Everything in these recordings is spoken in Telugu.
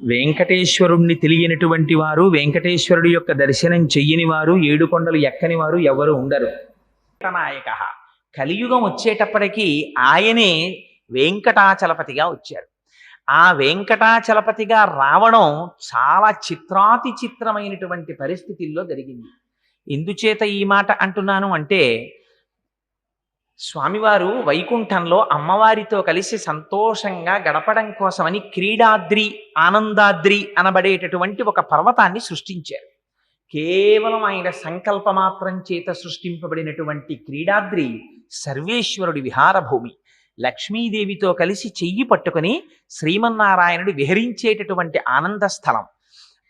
వెంకటేశ్వరుణ్ణి తెలియనటువంటి వారు, వెంకటేశ్వరుడి యొక్క దర్శనం చెయ్యని వారు, ఏడుకొండలు ఎక్కని వారు ఎవరు ఉండరు. నాయక కలియుగం వచ్చేటప్పటికీ ఆయనే వెంకటాచలపతిగా వచ్చారు. ఆ వెంకటాచలపతిగా రావడం చాలా చిత్రాతి చిత్రమైనటువంటి పరిస్థితుల్లో జరిగింది. ఎందుచేత ఈ మాట అంటున్నాను అంటే, స్వామివారు వైకుంఠంలో అమ్మవారితో కలిసి సంతోషంగా గడపడం కోసమని క్రీడాద్రి, ఆనందాద్రి అనబడేటటువంటి ఒక పర్వతాన్ని సృష్టించారు. కేవలం ఆయన సంకల్పమాత్రం చేత సృష్టింపబడినటువంటి క్రీడాద్రి సర్వేశ్వరుడి విహారభూమి. లక్ష్మీదేవితో కలిసి చెయ్యి పట్టుకుని శ్రీమన్నారాయణుడు విహరించేటటువంటి ఆనంద స్థలం.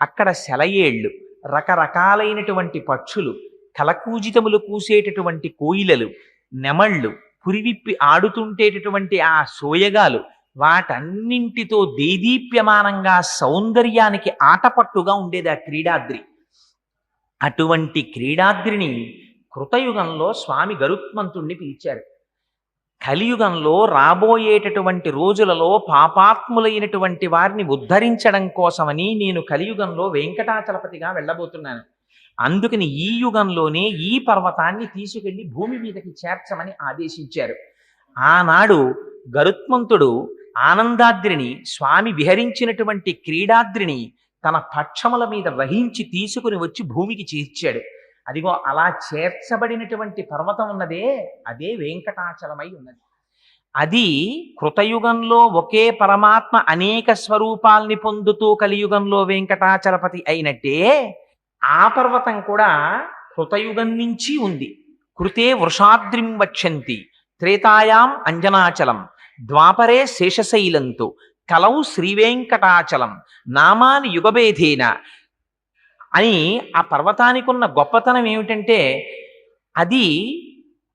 అక్కడ సెలయేళ్ళు, రకరకాలైనటువంటి పక్షులు, కలకూజితములు కూసేటటువంటి కోయిలలు, నెమళ్ళు, పురివిప్పి ఆడుతుంటేటటువంటి ఆ సోయగాలు, వాటన్నింటితో దేదీప్యమానంగా సౌందర్యానికి ఆటపట్టుగా ఉండేది ఆ క్రీడాద్రి. అటువంటి క్రీడాద్రిని కృతయుగంలో స్వామి గరుత్మంతుణ్ణి పిలిచారు. కలియుగంలో రాబోయేటటువంటి రోజులలో పాపాత్ములైనటువంటి వారిని ఉద్ధరించడం కోసమని నేను కలియుగంలో వెంకటాచలపతిగా వెళ్ళబోతున్నాను. అందుకని ఈ యుగంలోనే ఈ పర్వతాన్ని తీసుకెళ్లి భూమి మీదకి చేర్చమని ఆదేశించారు. ఆనాడు గరుత్మంతుడు ఆనందాద్రిని, స్వామి విహరించినటువంటి క్రీడాద్రిని తన పక్షముల మీద వహించి తీసుకుని వచ్చి భూమికి చేర్చాడు. అదిగో అలా చేర్చబడినటువంటి పర్వతం ఉన్నదే, అదే వెంకటాచలమై ఉన్నది. అది కృతయుగంలో ఒకే పరమాత్మ అనేక స్వరూపాల్ని పొందుతూ కలియుగంలో వెంకటాచలపతి అయినట్టే, ఆ పర్వతం కూడా కృతయుగం నుంచి ఉంది. కృతే వృషాద్రిం వక్షంతి త్రేతాయాం అంజనాచలం ద్వాపరే శేషశైలంతో కలౌ శ్రీవేంకటాచలం నామాని యుగభేదేన అని ఆ పర్వతానికి ఉన్న గొప్పతనం ఏమిటంటే, అది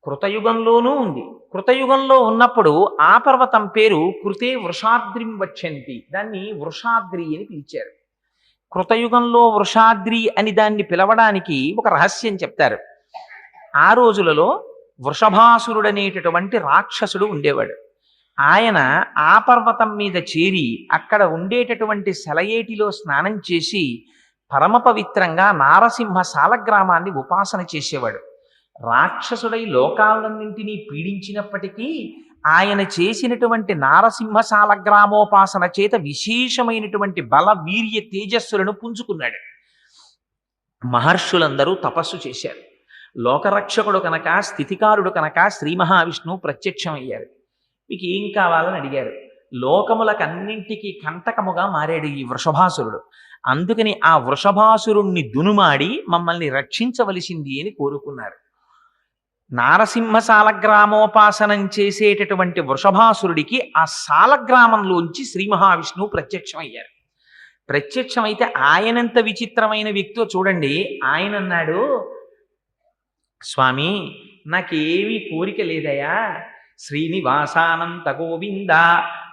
కృతయుగంలోనూ ఉంది. కృతయుగంలో ఉన్నప్పుడు ఆ పర్వతం పేరు కృతే వృషాద్రిం వక్షంతి, దాన్ని వృషాద్రి అని పిలిచారు. కృతయుగంలో వృషాద్రి అని దాన్ని పిలవడానికి ఒక రహస్యం చెప్తారు. ఆ రోజులలో వృషభాసురుడనేటటువంటి రాక్షసుడు ఉండేవాడు. ఆయన ఆ పర్వతం మీద చేరి అక్కడ ఉండేటటువంటి సెలయేటిలో స్నానం చేసి పరమ పవిత్రంగా నారసింహ సాలగ్రామాన్ని ఉపాసన చేసేవాడు. రాక్షసుడై లోకాలన్నింటినీ పీడించినప్పటికీ ఆయన చేసినటువంటి నారసింహ సాలగ్రామోపాసన చేత విశేషమైనటువంటి బల, వీర్య, తేజస్సులను పుంజుకున్నాడు. మహర్షులందరూ తపస్సు చేశారు. లోకరక్షకుడు కనుక, స్థితికారుడు కనుక శ్రీ మహావిష్ణువు ప్రత్యక్షమయ్యారు. మీకు ఏం కావాలని అడిగారు. లోకములకన్నింటికీ కంటకముగా మారాడు ఈ వృషభాసురుడు. అందుకని ఆ వృషభాసురుణ్ణి దునుమాడి మమ్మల్ని రక్షించవలసింది అని కోరుకున్నారు. నారసింహ సాలగ్రామోపాసనం చేసేటటువంటి వృషభాసురుడికి ఆ సాలగ్రామంలోంచి శ్రీ మహావిష్ణువు ప్రత్యక్షమయ్యారు. ప్రత్యక్షమైతే ఆయనంత విచిత్రమైన వ్యక్తితో చూడండి. ఆయన అన్నాడు, స్వామి నాకేమీ కోరిక లేదయా, శ్రీనివాసానంత గోవింద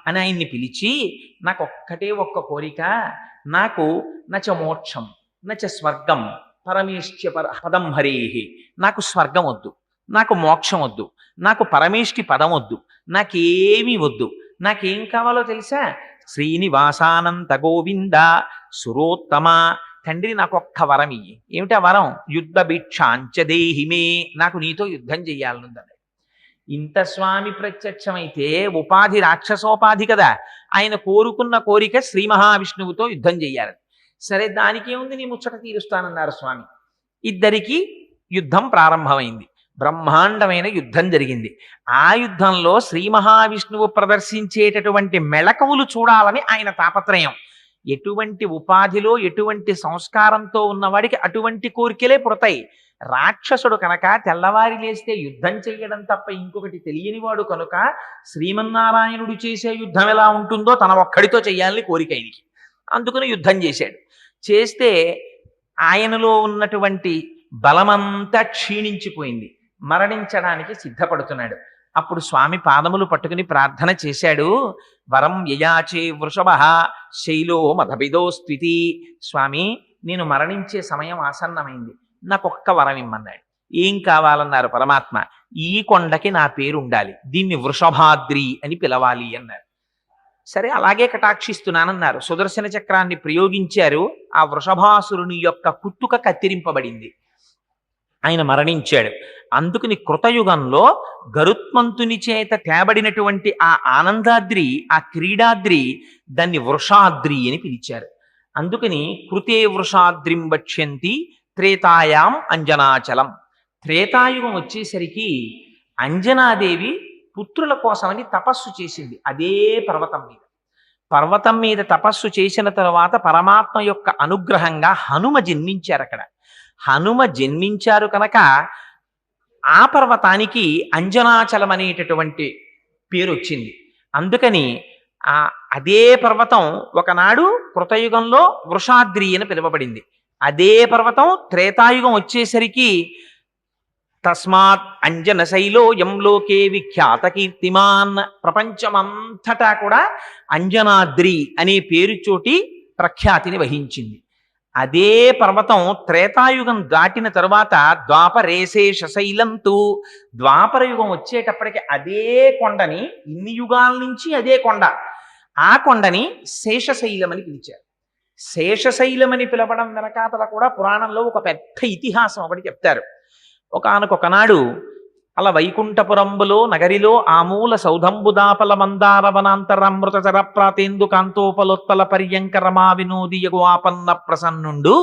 అని ఆయన్ని పిలిచి, నాకొక్కటే ఒక్క కోరిక, నాకు నచ మోక్షం నచ స్వర్గం పరమేష్ట్య పదం హరేహి, నాకు స్వర్గం వద్దు, నాకు మోక్షం వద్దు, నాకు పరమేష్టి పదం వద్దు, నాకేమీ వద్దు. నాకేం కావాలో తెలుసా? శ్రీనివాసానంత గోవింద సురోత్తమ, తండ్రి నాకు ఒక్క వరం ఇయ్యి. ఏమిటా వరం? యుద్ధ భిక్షాంచ దేహిమే, నాకు నీతో యుద్ధం చెయ్యాలనుందన్నాడు. ఇంత స్వామి ప్రత్యక్షమైతే ఉపాధి రాక్షసోపాధి కదా. ఆయన కోరుకున్న కోరిక శ్రీ మహావిష్ణువుతో యుద్ధం చెయ్యాలని. సరే, దానికేముంది, నీ ముచ్చట తీరుస్తానన్నారు స్వామి. ఇద్దరికీ యుద్ధం ప్రారంభమైంది. బ్రహ్మాండమైన యుద్ధం జరిగింది. ఆ యుద్ధంలో శ్రీ మహావిష్ణువు ప్రదర్శించేటటువంటి మెళకువలు చూడాలని ఆయన తాపత్రయం. ఎటువంటి ఉపాధిలో, ఎటువంటి సంస్కారంతో ఉన్నవాడికి అటువంటి కోరికలే పుడతాయి. రాక్షసుడు కనుక తెల్లవారి లేస్తే యుద్ధం చెయ్యడం తప్ప ఇంకొకటి తెలియనివాడు కనుక శ్రీమన్నారాయణుడు చేసే యుద్ధం ఎలా ఉంటుందో తన ఒక్కడితో చెయ్యాలని కోరిక ఆయనకి. అందుకని యుద్ధం చేశాడు. చేస్తే ఆయనలో ఉన్నటువంటి బలమంతా క్షీణించిపోయింది. మరణించడానికి సిద్ధపడుతున్నాడు. అప్పుడు స్వామి పాదములు పట్టుకుని ప్రార్థన చేశాడు. వరం యయాచే వృషభ శైలో మధబిదో స్థితి, స్వామి నేను మరణించే సమయం ఆసన్నమైంది, నాకొక్క వరం ఇమ్మన్నాడు. ఏం కావాలన్నారు పరమాత్మ? ఈ కొండకి నా పేరు ఉండాలి, దీన్ని వృషభాద్రి అని పిలవాలి అన్నారు. సరే అలాగే కటాక్షిస్తున్నానన్నారు. సుదర్శన చక్రాన్ని ప్రయోగించారు. ఆ వృషభాసురుని యొక్క కుత్తుక కత్తిరింపబడింది. ఆయన మరణించాడు. అందుకని కృతయుగంలో గరుత్మంతుని చేత తేబడినటువంటి ఆ ఆనందాద్రి, ఆ క్రీడాద్రి, దాన్ని వృషాద్రి అని పిలిచారు. అందుకని కృతే వృషాద్రిం వక్ష్యంతి త్రేతాయాం అంజనాచలం. త్రేతాయుగం వచ్చేసరికి అంజనాదేవి పుత్రుల కోసమని తపస్సు చేసింది అదే పర్వతం మీద. పర్వతం మీద తపస్సు చేసిన తరువాత పరమాత్మ యొక్క అనుగ్రహంగా హనుమ జన్మించారు అక్కడ. హనుమ జన్మించారు కనుక ఆ పర్వతానికి అంజనాచలం అనేటటువంటి పేరు వచ్చింది. అందుకని అదే పర్వతం ఒకనాడు కృతయుగంలో వృషాద్రి అని పిలువబడింది. అదే పర్వతం త్రేతాయుగం వచ్చేసరికి తస్మాత్ అంజన శైలో యం లోకే విఖ్యాత కీర్తిమాన్, ప్రపంచమంతటా కూడా అంజనాద్రి అనే పేరుచోటి ప్రఖ్యాతిని వహించింది. అదే పర్వతం త్రేతాయుగం దాటిన తరువాత ద్వాపరేశేషశైలంతు, ద్వాపర యుగం వచ్చేటప్పటికి అదే కొండని, ఇన్ని యుగాల నుంచి అదే కొండ, ఆ కొండని శేషశైలం అని పిలిచారు. శేషశైలం అని పిలవడం వెనకాతల కూడా పురాణంలో ఒక పెద్ద ఇతిహాసం ఒకటి చెప్తారు. ఒకానొకనాడు అలా వైకుంఠపురంబులో నగరిలో ఆమూల సౌధంబుదాపల మందార వనాంతరామృత చర ప్రాతేందు కాంతోపలోత్తల పర్యంకరమా వినోదియగు ఆపన్న ప్రసన్నుండు.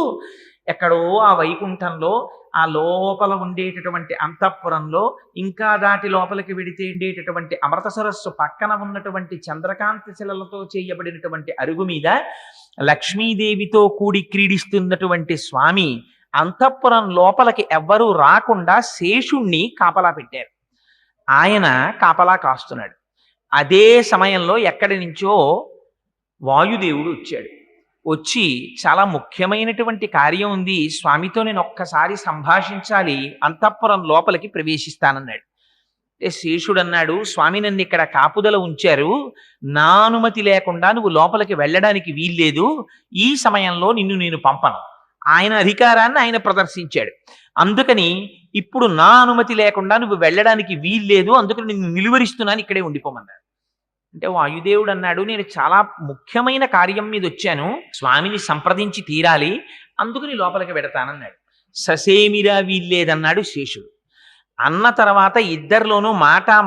ఎక్కడో ఆ వైకుంఠంలో ఆ లోపల ఉండేటటువంటి అంతఃపురంలో, ఇంకా దాటి లోపలికి వెడితే ఉండేటటువంటి అమృత సరస్సు పక్కన ఉన్నటువంటి చంద్రకాంతి శిలలతో చేయబడినటువంటి అరుగు మీద లక్ష్మీదేవితో కూడి క్రీడిస్తున్నటువంటి స్వామి అంతఃపురం లోపలికి ఎవ్వరూ రాకుండా శేషుణ్ణి కాపలా పెట్టారు. ఆయన కాపలా కాస్తున్నాడు. అదే సమయంలో ఎక్కడి నుంచో వాయుదేవుడు వచ్చాడు. వచ్చి చాలా ముఖ్యమైనటువంటి కార్యం ఉంది, స్వామితో నేను ఒక్కసారి సంభాషించాలి, అంతఃపురం లోపలికి ప్రవేశిస్తానన్నాడు. అంటే శేషుడు అన్నాడు, స్వామి నన్ను ఇక్కడ కాపుదల ఉంచారు, నా అనుమతి లేకుండా నువ్వు లోపలికి వెళ్ళడానికి వీల్లేదు, ఈ సమయంలో నిన్ను నేను పంపను. ఆయన అధికారాన్ని ఆయన ప్రదర్శించాడు. అందుకని ఇప్పుడు నా అనుమతి లేకుండా నువ్వు వెళ్ళడానికి వీల్లేదు, అందుకని నిన్ను నిలువరిస్తున్నాను, ఇక్కడే ఉండిపోమన్నాడు. అంటే వాయుదేవుడు అన్నాడు, నేను చాలా ముఖ్యమైన కార్యం మీద వచ్చాను, స్వామిని సంప్రదించి తీరాలి, అందుకని లోపలికి వెడతానన్నాడు. ససేమిరా వీల్లేదన్నాడు శేషుడు. అన్న తర్వాత ఇద్దరిలోనూ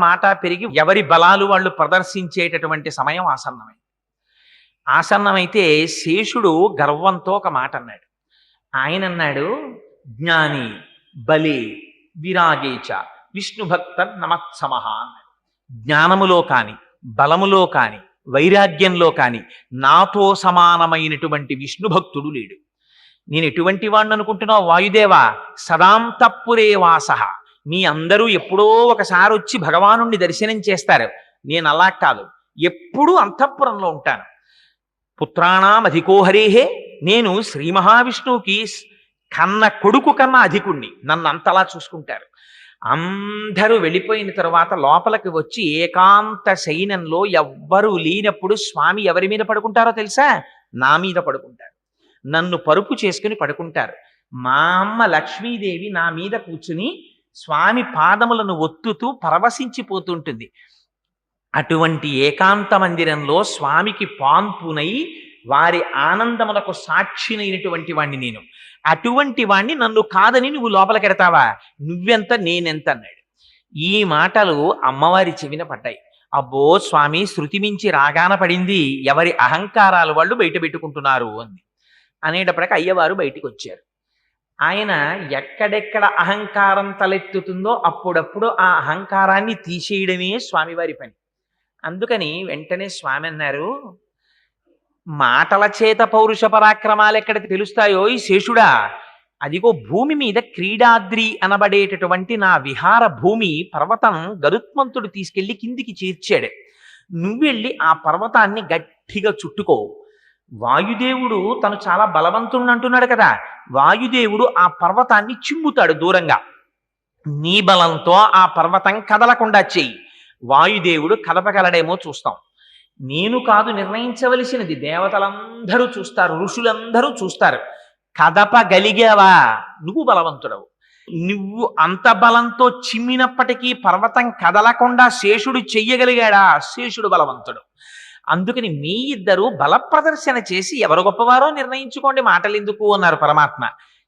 మాట పెరిగి ఎవరి బలాలు వాళ్ళు ప్రదర్శించేటటువంటి సమయం ఆసన్నమైతే శేషుడు గర్వంతో ఒక మాట అన్నాడు. ఆయన అన్నాడు, జ్ఞాని బలి విరాగేచ విష్ణుభక్త నమత్సమః అన్నాడు. జ్ఞానములో కాని, బలములో కాని, వైరాగ్యంలో కాని నాతో సమానమైనటువంటి విష్ణుభక్తుడు లేడు. నేను ఎటువంటి వాడిని అనుకుంటున్నావు వాయుదేవా? సదాంతఃపురే వాసః. మీ అందరూ ఎప్పుడో ఒకసారి వచ్చి భగవానుణ్ణి దర్శనం చేస్తారు, నేను అలా కాదు, ఎప్పుడూ అంతఃపురంలో ఉంటాను. పుత్రాణం అధికోహరేహే, నేను శ్రీ మహావిష్ణువుకి కన్న కొడుకు కన్నా అధికుణ్ణి, నన్ను అంతలా చూసుకుంటారు. అందరూ వెళ్ళిపోయిన తర్వాత లోపలికి వచ్చి ఏకాంత శయనంలో ఎవ్వరూ లేనప్పుడు స్వామి ఎవరి మీద పడుకుంటారో తెలుసా? నా మీద పడుకుంటారు, నన్ను పరుపు చేసుకుని పడుకుంటారు. మా అమ్మ లక్ష్మీదేవి నా మీద కూర్చుని స్వామి పాదములను ఒత్తుతూ పరవశించిపోతుంటుంది. అటువంటి ఏకాంత మందిరంలో స్వామికి పాన్పునై వారి ఆనందములకు సాక్షినైనటువంటి వాణ్ణి నేను. అటువంటి వాణ్ణి నన్ను కాదని నువ్వు లోపలికెడతావా? నువ్వెంత నేనెంత అన్నాడు. ఈ మాటలు అమ్మవారి చెవిన పడ్డాయి. అబ్బో స్వామి, శృతి మించి రాగాన పడింది, ఎవరి అహంకారాలు వాళ్ళు బయట పెట్టుకుంటున్నారు అంది. అనేటప్పటికి అయ్యవారు బయటికి వచ్చారు. ఆయన ఎక్కడెక్కడ అహంకారం తలెత్తుతుందో అప్పుడప్పుడు ఆ అహంకారాన్ని తీసేయడమే స్వామివారి పని. అందుకని వెంటనే స్వామి అన్నారు, మాటల చేత పౌరుష పరాక్రమాలు ఎక్కడ తెలుస్తాయో ఈ శేషుడా, అదిగో భూమి మీద క్రీడాద్రి అనబడేటటువంటి నా విహార భూమి పర్వతం గరుత్మంతుడు తీసుకెళ్లి కిందికి చేర్చాడు. నువ్వెళ్ళి ఆ పర్వతాన్ని గట్టిగా చుట్టుకో. వాయుదేవుడు తను చాలా బలవంతుడు అంటున్నాడు కదా, వాయుదేవుడు ఆ పర్వతాన్ని చిమ్ముతాడు దూరంగా. నీ బలంతో ఆ పర్వతం కదలకుండా చెయ్యి. వాయుదేవుడు కదపగలడేమో చూస్తాం. నేను కాదు నిర్ణయించవలసినది, దేవతలందరూ చూస్తారు, ఋషులందరూ చూస్తారు. కదపగలిగావా నువ్వు బలవంతుడవు. నువ్వు అంత బలంతో చిమ్మినప్పటికీ పర్వతం కదలకుండా శేషుడు చెయ్యగలిగాడా? శేషుడు బలవంతుడు. అందుకని మీ ఇద్దరు బల ప్రదర్శన చేసి ఎవరు గొప్పవారో నిర్ణయించుకోండి, మాటలు ఎందుకు అన్నారు పరమాత్మ.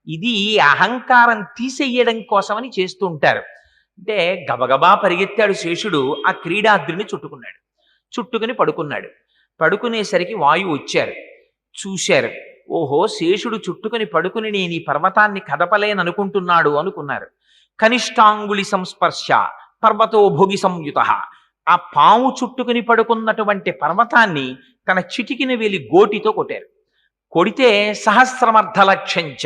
ఇది అహంకారం తీసేయడం కోసమని చేస్తూ ఉంటారు. అంటే గబగబా పరిగెత్తాడు శేషుడు, ఆ క్రీడాద్రిని చుట్టుకున్నాడు. చుట్టుకుని పడుకున్నాడు. పడుకునేసరికి వాయువు వచ్చారు, చూశారు. ఓహో, శేషుడు చుట్టుకుని పడుకుని నేను ఈ పర్వతాన్ని కదపలేననుకుంటున్నాడు అనుకున్నారు. కనిష్టాంగుళి సంస్పర్శ పర్వతో భోగి సంయుత. ఆ పాము చుట్టుకుని పడుకున్నటువంటి పర్వతాన్ని తన చిటికిన వేలి గోటితో కొట్టారు. కొడితే సహస్రమర్థ లక్షంచ,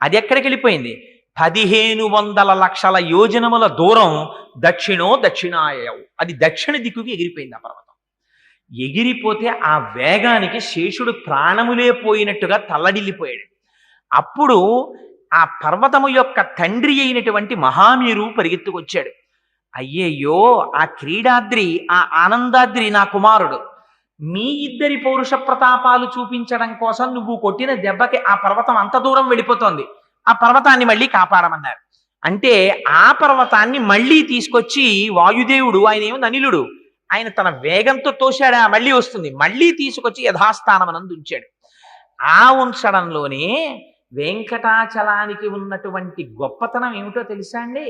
అది ఎక్కడికి వెళ్ళిపోయింది? 1500 లక్షల యోజనముల దూరం దక్షిణాయవు, అది దక్షిణ దిక్కుకి ఎగిరిపోయింది ఆ పర్వతం. ఎగిరిపోతే ఆ వేగానికి శేషుడు ప్రాణములే పోయినట్టుగా తల్లడిల్లిపోయాడు. అప్పుడు ఆ పర్వతము యొక్క తండ్రి అయినటువంటి మహామీరు పరిగెత్తుకొచ్చాడు. అయ్యయ్యో, ఆ క్రీడాద్రి, ఆ ఆనందాద్రి నా కుమారుడు. మీ ఇద్దరి పౌరుష ప్రతాపాలు చూపించడం కోసం నువ్వు కొట్టిన దెబ్బకి ఆ పర్వతం అంత దూరం వెళ్ళిపోతోంది, ఆ పర్వతాన్ని మళ్ళీ కాపాడమన్నారు. అంటే ఆ పర్వతాన్ని మళ్ళీ తీసుకొచ్చి వాయుదేవుడు, ఆయన ఏమో అనిలుడు, ఆయన తన వేగంతో తోశాడా, మళ్ళీ వస్తుంది, మళ్ళీ తీసుకొచ్చి యథాస్థానమనందు ఉంచాడు. ఆ ఉంచడంలోనే వెంకటాచలానికి ఉన్నటువంటి గొప్పతనం ఏమిటో తెలుసా అండి?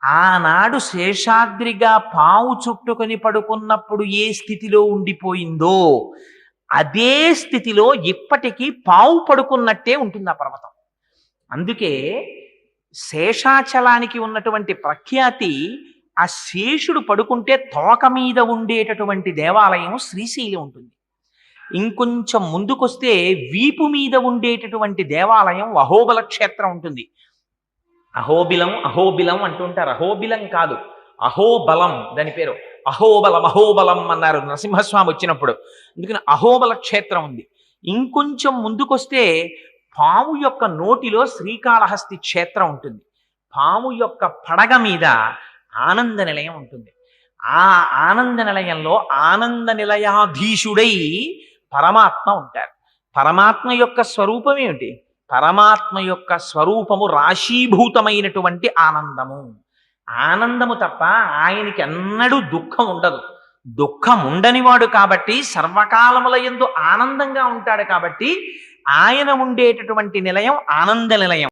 ఆనాడు శేషాద్రిగా పావు చుట్టుకొని పడుకున్నప్పుడు ఏ స్థితిలో ఉండిపోయిందో అదే స్థితిలో ఇప్పటికీ పావు పడుకున్నట్టే ఉంటుంది ఆ పర్వతం. అందుకే శేషాచలానికి ఉన్నటువంటి ప్రఖ్యాతి, ఆ శేషుడు పడుకుంటే తోక మీద ఉండేటటువంటి దేవాలయం శ్రీశైలం ఉంటుంది. ఇంకొంచెం ముందుకొస్తే వీపు మీద ఉండేటటువంటి దేవాలయం అహోబల క్షేత్రం ఉంటుంది. అహోబిలం అంటుంటారు. అహోబిలం కాదు, అహోబలం దాని పేరు. అహోబలం అన్నారు నరసింహస్వామి వచ్చినప్పుడు. అందుకని అహోబల క్షేత్రం ఉంది. ఇంకొంచెం ముందుకొస్తే పాము యొక్క నోటిలో శ్రీకాళహస్తి క్షేత్రం ఉంటుంది. పాము యొక్క పడగ మీద ఆనంద నిలయం ఉంటుంది. ఆ ఆనంద నిలయంలో ఆనంద నిలయాధీశుడై పరమాత్మ ఉంటారు. పరమాత్మ యొక్క స్వరూపం ఏమిటి? పరమాత్మ యొక్క స్వరూపము రాశీభూతమైనటువంటి ఆనందము. ఆనందము తప్ప ఆయనకి ఎన్నడూ దుఃఖం ఉండదు. దుఃఖం ఉండనివాడు కాబట్టి సర్వకాలముల యందు ఆనందంగా ఉంటాడు. కాబట్టి ఆయన ఉండేటటువంటి నిలయం ఆనంద నిలయం.